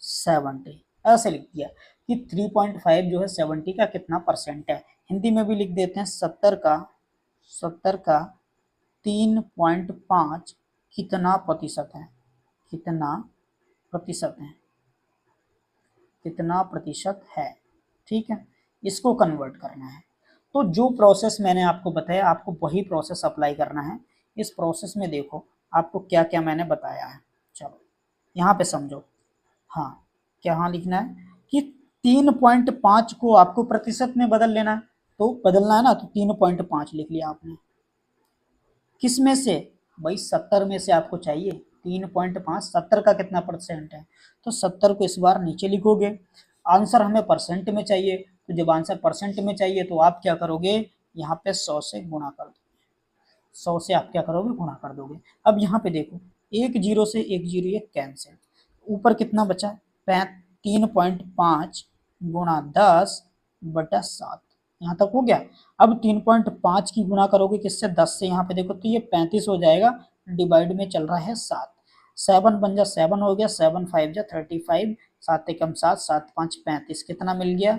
70, ऐसे लिख दिया कि 3.5 जो है 70 का कितना परसेंट है। हिंदी में भी लिख देते हैं 70 का 3.5 कितना प्रतिशत है, कितना प्रतिशत है, ठीक है। इसको कन्वर्ट करना है, तो जो प्रोसेस मैंने आपको बताया आपको वही प्रोसेस अप्लाई करना है। इस प्रोसेस में देखो आपको क्या क्या मैंने बताया है, चलो यहाँ पे समझो। हाँ, क्या हाँ लिखना है कि 3.5 को आपको प्रतिशत में बदल लेना है, तो बदलना है ना, तो 3.5 लिख लिया आपने। किस में से भाई, 70 में से आपको चाहिए 3.5 70 का कितना परसेंट है, तो 70 को इस बार नीचे लिखोगे। आंसर हमें परसेंट में चाहिए, तो जब आंसर परसेंट में चाहिए तो आप क्या करोगे, यहाँ पे 100 से गुणा कर दोगे, 100 से आप क्या करोगे, गुणा कर दोगे। अब यहाँ पे देखो, एक जीरो से एक जीरो ये कैंसिल, ऊपर कितना बचा, 3.5 गुणा 10/7, यहाँ तक हो गया। अब 3.5 की गुणा करोगे किससे, 10 से, यहाँ पे देखो तो ये 35 हो जाएगा, डिवाइड में चल रहा है 7, 7 बन जा 7 हो गया, 7 5 जा 35, 7 एकम 7, 7 5 35, कितना मिल गया,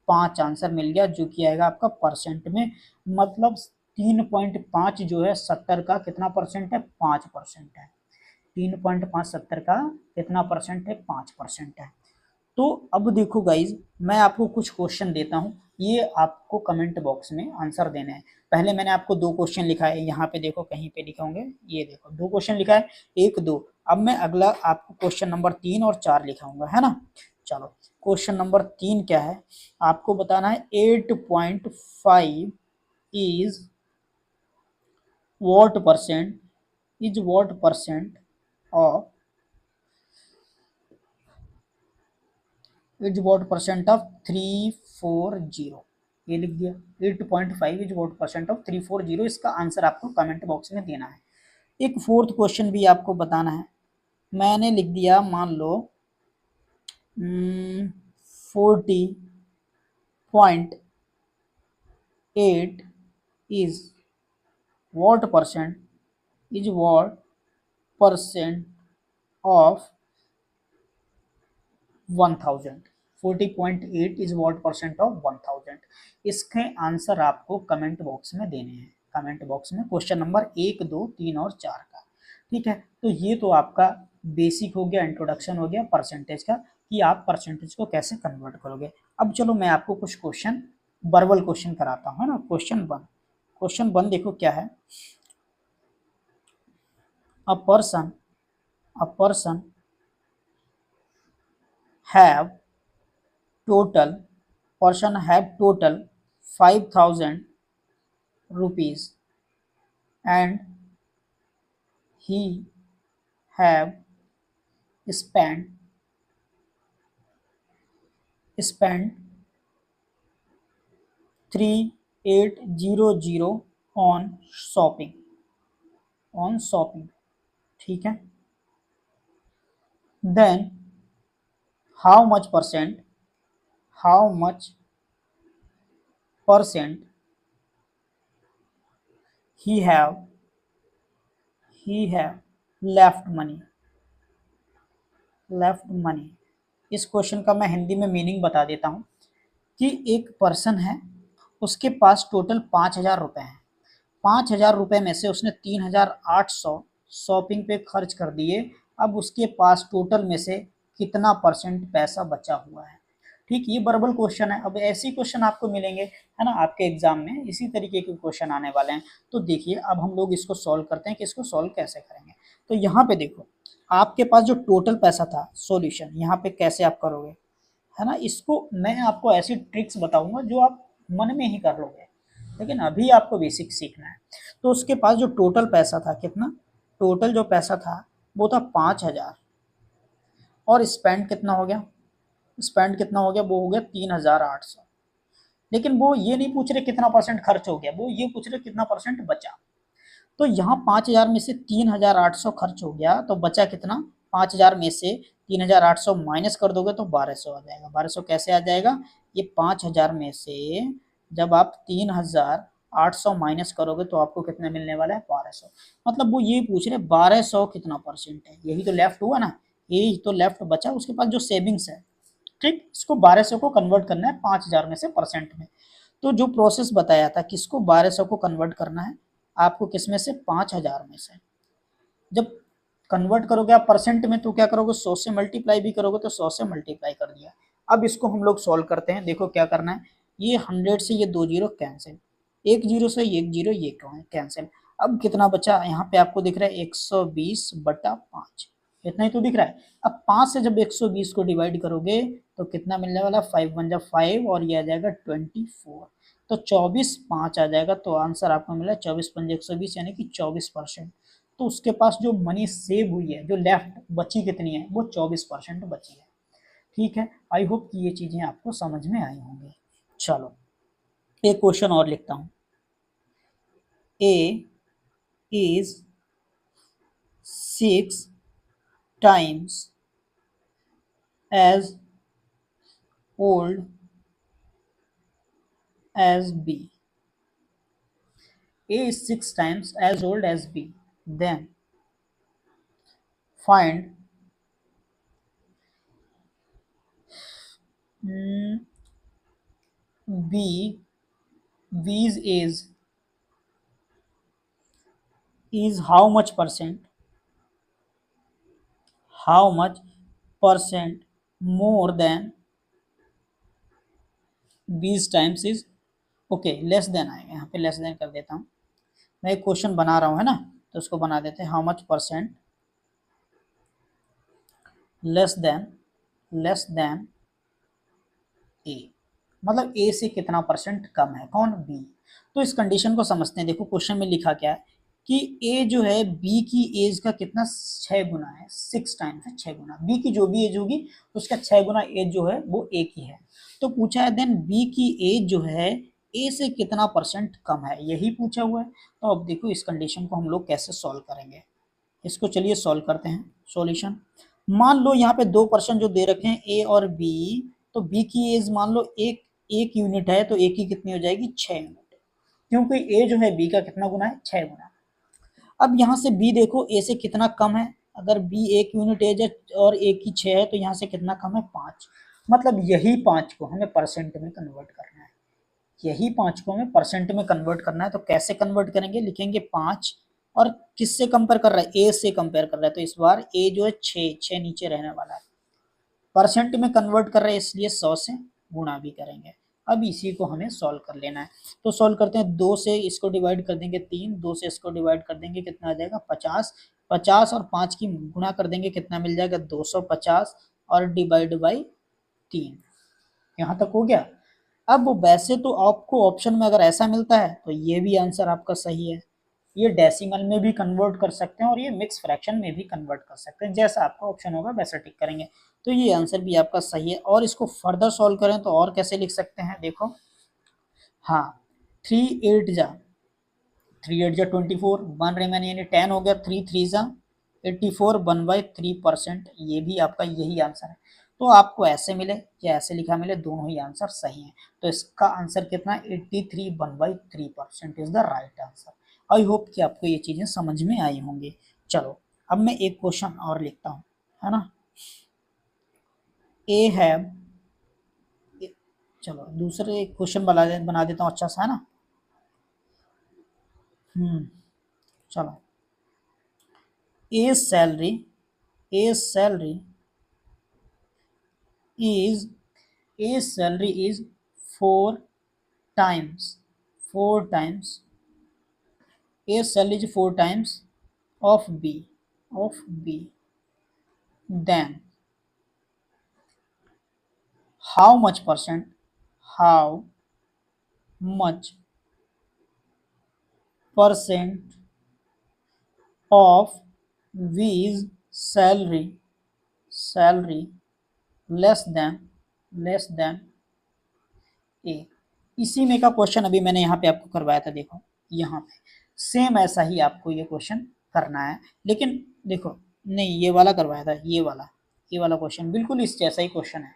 5 आंसर मिल गया, जो कि आएगा आपका परसेंट में। मतलब 3.5 जो है 70 का कितना परसेंट है, 5% है। 3.5 70 का कितना परसेंट है, 5% है। तो अब देखो गाइज, मैं आपको कुछ क्वेश्चन देता हूँ, ये आपको कमेंट बॉक्स में आंसर देना है। पहले मैंने आपको 2 क्वेश्चन लिखा है, यहाँ पे देखो कहीं पे लिखे होंगे, ये देखो 2 क्वेश्चन लिखा है, 1 2। अब मैं अगला आपको क्वेश्चन नंबर 3 और 4 लिखाऊंगा, है ना। चलो, क्वेश्चन नंबर 3 क्या है, आपको बताना है 8.5 is what percent of is what percent of 340, ये लिख दिया। 8.5 इज what percent of 340, इसका आंसर आपको कमेंट बॉक्स में देना है। एक फोर्थ क्वेश्चन भी आपको बताना है, मैंने लिख दिया, मान लो 40.8 is what percent of 1000, 40.8 is what percent of 1000, इसके आंसर आपको कमेंट बॉक्स में देने हैं, कमेंट बॉक्स में, क्वेश्चन नंबर 1 2 3 और 4 का। ठीक है, तो ये तो आपका बेसिक हो गया, इंट्रोडक्शन हो गया परसेंटेज का, कि आप परसेंटेज को कैसे कन्वर्ट करोगे। अब चलो मैं आपको कुछ क्वेश्चन, वर्बल क्वेश्चन कराता हूँ, है ना। क्वेश्चन 1 देखो क्या है, a person have total 5,000 rupees and he have spent 3800 on shopping, ठीक है। then how much percent he have left money। इस क्वेश्चन का मैं हिंदी में मीनिंग बता देता हूँ, कि एक पर्सन है, उसके पास टोटल 5,000 रुपये हैं, 5,000 रुपये में से उसने 3,800 शॉपिंग पे खर्च कर दिए। अब उसके पास टोटल में से कितना परसेंट पैसा बचा हुआ है। ठीक, ये वर्बल क्वेश्चन है। अब ऐसे क्वेश्चन आपको मिलेंगे, है ना, आपके एग्जाम में इसी तरीके के क्वेश्चन आने वाले हैं। तो देखिए, अब हम लोग इसको सॉल्व करते हैं कि इसको सॉल्व कैसे करेंगे। तो यहाँ पे देखो, आपके पास जो टोटल पैसा था, सॉल्यूशन यहाँ पे कैसे आप करोगे, है ना। इसको मैं आपको ऐसी ट्रिक्स बताऊंगा जो आप मन में ही कर लोगे, लेकिन अभी आपको बेसिक सीखना है। तो उसके पास जो टोटल पैसा था, कितना टोटल जो पैसा था वो था 5,000, और स्पेंड कितना हो गया, वो हो गया 3,800। लेकिन वो ये नहीं पूछ रहे कितना परसेंट खर्च हो गया, वो ये पूछ रहे कितना परसेंट बचा। तो यहाँ 5,000 में से 3,800 खर्च हो गया, तो बचा कितना, 5,000 में से 3,800 माइनस कर दोगे तो 1,200 आ जाएगा। 1,200 कैसे आ जाएगा, ये 5,000 में से जब आप 3,800 माइनस करोगे तो आपको कितना मिलने वाला है, 1,200। मतलब वो ये पूछ रहे 1,200 कितना परसेंट है, यही तो लेफ्ट हुआ ना, यही तो लेफ्ट बचा उसके पास जो सेविंग्स है। ठीक, इसको 1,200 को कन्वर्ट करना है 5,000 में से परसेंट में। तो जो प्रोसेस बताया था, किसको 1,200 को कन्वर्ट करना है आपको, किसमें से, 5,000 में से। जब कन्वर्ट करोगे आप परसेंट में तो क्या करोगे, 100 से मल्टीप्लाई भी करोगे, तो 100 से मल्टीप्लाई कर दिया। अब इसको हम लोग सॉल्व करते हैं। देखो क्या करना है, ये 100 से ये 2 जीरो कैंसिल, 1 जीरो से 1 जीरो ये कैंसिल। अब कितना बचा, यहाँ पे आपको दिख रहा है 120/5, इतना ही तो दिख रहा है। अब 5 से जब 120 को डिवाइड करोगे तो कितना मिलने वाला, 5 1 जा 5 और ये आ जाएगा 24, तो 24 5 आ जाएगा। तो आंसर आपको मिला 24 5 120, यानी कि 24%। तो उसके पास जो मनी सेव हुई है, जो लेफ्ट बची कितनी है, वो 24% बची है। ठीक है, आई होप कि ये चीजें आपको समझ में आई होंगी। चलो एक क्वेश्चन और लिखता हूं। ए is 6 times as old as B. A is 6 times as old as B. Then find B's age is how much percent? How much percent more than B's times is? Okay, less than आएगा, यहाँ पे less than कर देता हूँ। मैं एक question बना रहा हूँ, है ना, तो उसको बना देते हैं how much percent less than A, मतलब ए से कितना परसेंट कम है, कौन, बी। तो इस कंडीशन को समझते हैं। देखो क्वेश्चन में लिखा क्या है कि ए जो है बी की एज का कितना 6 गुना है, 6 टाइम्स है, 6 गुना। बी की जो भी एज होगी उसका 6 गुना एज जो है वो ए की है। तो पूछा है देन बी की एज जो है ए से कितना परसेंट कम है, यही पूछा हुआ है। तो अब देखो इस कंडीशन को हम लोग कैसे सॉल्व करेंगे, इसको चलिए सॉल्व करते हैं। सॉल्यूशन, मान लो यहाँ पे 2% जो दे रखे हैं ए और बी, तो बी की एज मान लो एक यूनिट है, तो ए की कितनी हो जाएगी, 6 यूनिट, क्योंकि ए जो है बी का कितना गुना है, 6 गुना। अब यहाँ से बी देखो ए से कितना कम है, अगर बी 1 यूनिट एज है और ए की 6 है, तो यहाँ से कितना कम है, 5। मतलब यही 5 को हमें परसेंट में कन्वर्ट करना है, यही 5 को हमें परसेंट में कन्वर्ट करना है। तो कैसे कन्वर्ट करेंगे, लिखेंगे 5 और किससे कंपेयर कर रहा है, ए से कंपेयर कर रहा है, तो इस बार ए जो है 6 नीचे रहने वाला है। परसेंट में कन्वर्ट कर रहे हैं इसलिए 100 से गुणा भी करेंगे। अब इसी को हमें सॉल्व कर लेना है। तो सॉल्व करते हैं, 2 से इसको डिवाइड कर देंगे 3, 2 से इसको डिवाइड कर देंगे कितना आ जाएगा, 50, 50 और 5 की गुणा कर देंगे कितना मिल जाएगा, 250 और डिवाइड बाई 3। यहाँ तक हो गया। अब वैसे तो आपको ऑप्शन में अगर ऐसा मिलता है तो ये भी आंसर आपका सही है, ये डेसिमल में भी कन्वर्ट कर सकते हैं और ये मिक्स फ्रैक्शन में भी कन्वर्ट कर सकते हैं, जैसा आपका ऑप्शन होगा वैसा टिक करेंगे। तो ये आंसर भी आपका सही है। और इसको फर्दर सॉल्व करें तो और कैसे लिख सकते हैं, देखो, हाँ, 3 8 जा 24, 1 रिमेन यानी 10 हो गया, 3 3 जा 84, 1/3%, ये भी आपका यही आंसर है। तो आपको ऐसे मिले या ऐसे लिखा मिले, दोनों ही आंसर सही हैं। तो इसका आंसर कितना, 83, 1/3% is the right answer. I hope कि आपको ये चीज़ें समझ में आई होंगी। चलो अब मैं एक क्वेश्चन और लिखता हूँ, है ना। ए है, चलो दूसरे क्वेश्चन बना देता हूँ अच्छा सा, है ना। चलो, ए salary is a salary is 4 times a salary is 4 times of B, then how much percent of V's salary less than ए। इसी में का क्वेश्चन अभी मैंने यहाँ पे आपको करवाया था, देखो यहाँ पे सेम ऐसा ही आपको ये क्वेश्चन करना है, लेकिन देखो नहीं, ये वाला करवाया था, ये वाला क्वेश्चन बिल्कुल इस जैसा ही क्वेश्चन है।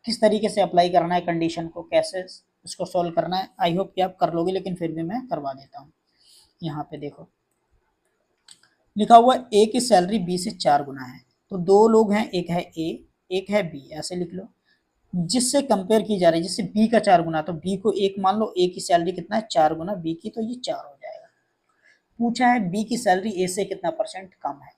किस तरीके से अप्लाई करना है कंडीशन को, कैसे इसको सॉल्व करना है, आई होप कि आप कर लोगे, लेकिन फिर भी मैं करवा देता हूँ। यहाँ पे देखो लिखा हुआ ए की सैलरी बी से 4 गुना है, तो 2 लोग हैं, एक है ए एक है बी, ऐसे लिख लो। जिससे कंपेयर की जा रही है, जिससे बी का 4 गुना, तो बी को 1 मान लो, ए की सैलरी कितना है, 4 गुना बी की, तो ये 4 हो जाएगा। पूछा है बी की सैलरी ए से कितना परसेंट कम है,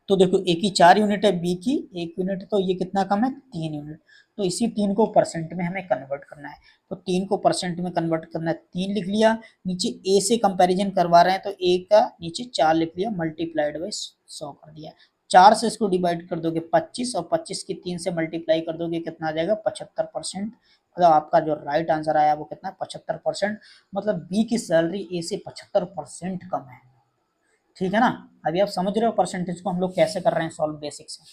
तो देखो ए की 4 यूनिट है, बी की 1 यूनिट, तो ये कितना कम है, 3 यूनिट। तो इसी 3 को परसेंट में हमें कन्वर्ट करना है, तो 3 को परसेंट में कन्वर्ट करना है, 3 लिख लिया। नीचे ए से कंपैरिजन करवा रहे हैं, तो ए का नीचे 4 लिख लिया, मल्टीप्लाइड बाई 100 कर दिया। 4 से इसको डिवाइड कर दोगे 25, और 25 की 3 से मल्टीप्लाई कर दोगे, कितना आ जाएगा, 75%। मतलब आपका जो राइट आंसर आया वो कितना, 75%। मतलब बी की सैलरी ए से 75% कम है। ठीक है ना। अभी आप समझ रहे हो परसेंटेज को हम लोग कैसे कर रहे हैं सॉल्व बेसिक से।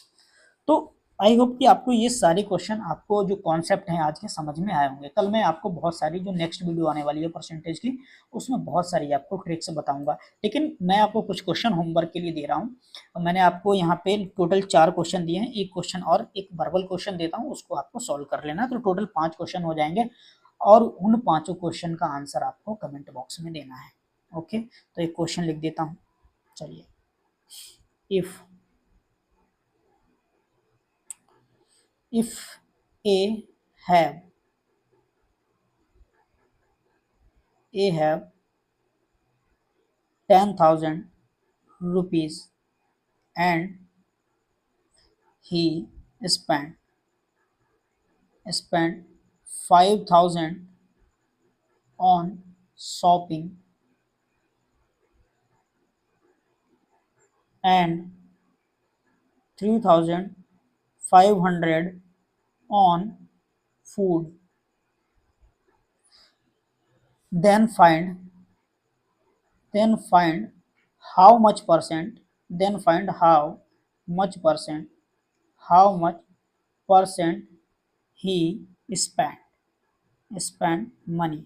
तो आई होप कि आपको ये सारे क्वेश्चन, आपको जो कॉन्सेप्ट हैं आज के, समझ में आए होंगे। कल मैं आपको बहुत सारी, जो नेक्स्ट वीडियो आने वाली है परसेंटेज की, उसमें बहुत सारी आपको ट्रिक्स बताऊंगा। लेकिन मैं आपको कुछ क्वेश्चन होमवर्क के लिए दे रहा हूँ। मैंने आपको यहाँ पे टोटल 4 क्वेश्चन दिए हैं, एक क्वेश्चन और एक वर्बल क्वेश्चन देता हूँ, उसको आपको सॉल्व कर लेना। तो टोटल 5 क्वेश्चन हो जाएंगे और उन 5 क्वेश्चन का आंसर आपको कमेंट बॉक्स में देना है। ओके, तो एक क्वेश्चन लिख देता हूँ। चलिए, if A have A have 10,000 rupees and he spent 5,000 on shopping and 3,500 on food, then find how much percent then find how much percent he spent money।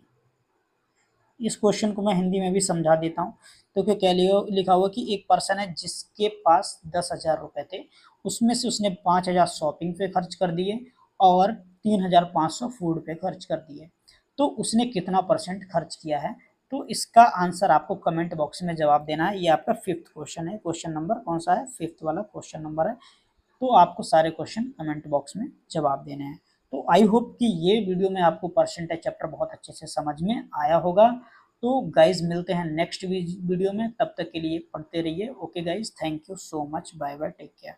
इस क्वेश्चन को मैं हिंदी में भी समझा देता हूँ। तो क्या लिखा हुआ कि एक पर्सन है जिसके पास 10,000 रुपये थे, उसमें से उसने 5,000 शॉपिंग पे खर्च कर दिए और 3,500 फूड पे खर्च कर दिए। तो उसने कितना परसेंट खर्च किया है? तो इसका आंसर आपको कमेंट बॉक्स में जवाब देना है। ये आपका 5th क्वेश्चन है। क्वेश्चन नंबर कौन सा है? 5th वाला क्वेश्चन नंबर है। तो आपको सारे क्वेश्चन कमेंट बॉक्स में जवाब देने हैं। तो आई होप कि ये वीडियो में आपको परसेंटेज चैप्टर बहुत अच्छे से समझ में आया होगा। तो गाइज मिलते हैं नेक्स्ट वीडियो में, तब तक के लिए पढ़ते रहिए। Okay guys, thank you so much, bye bye, take care.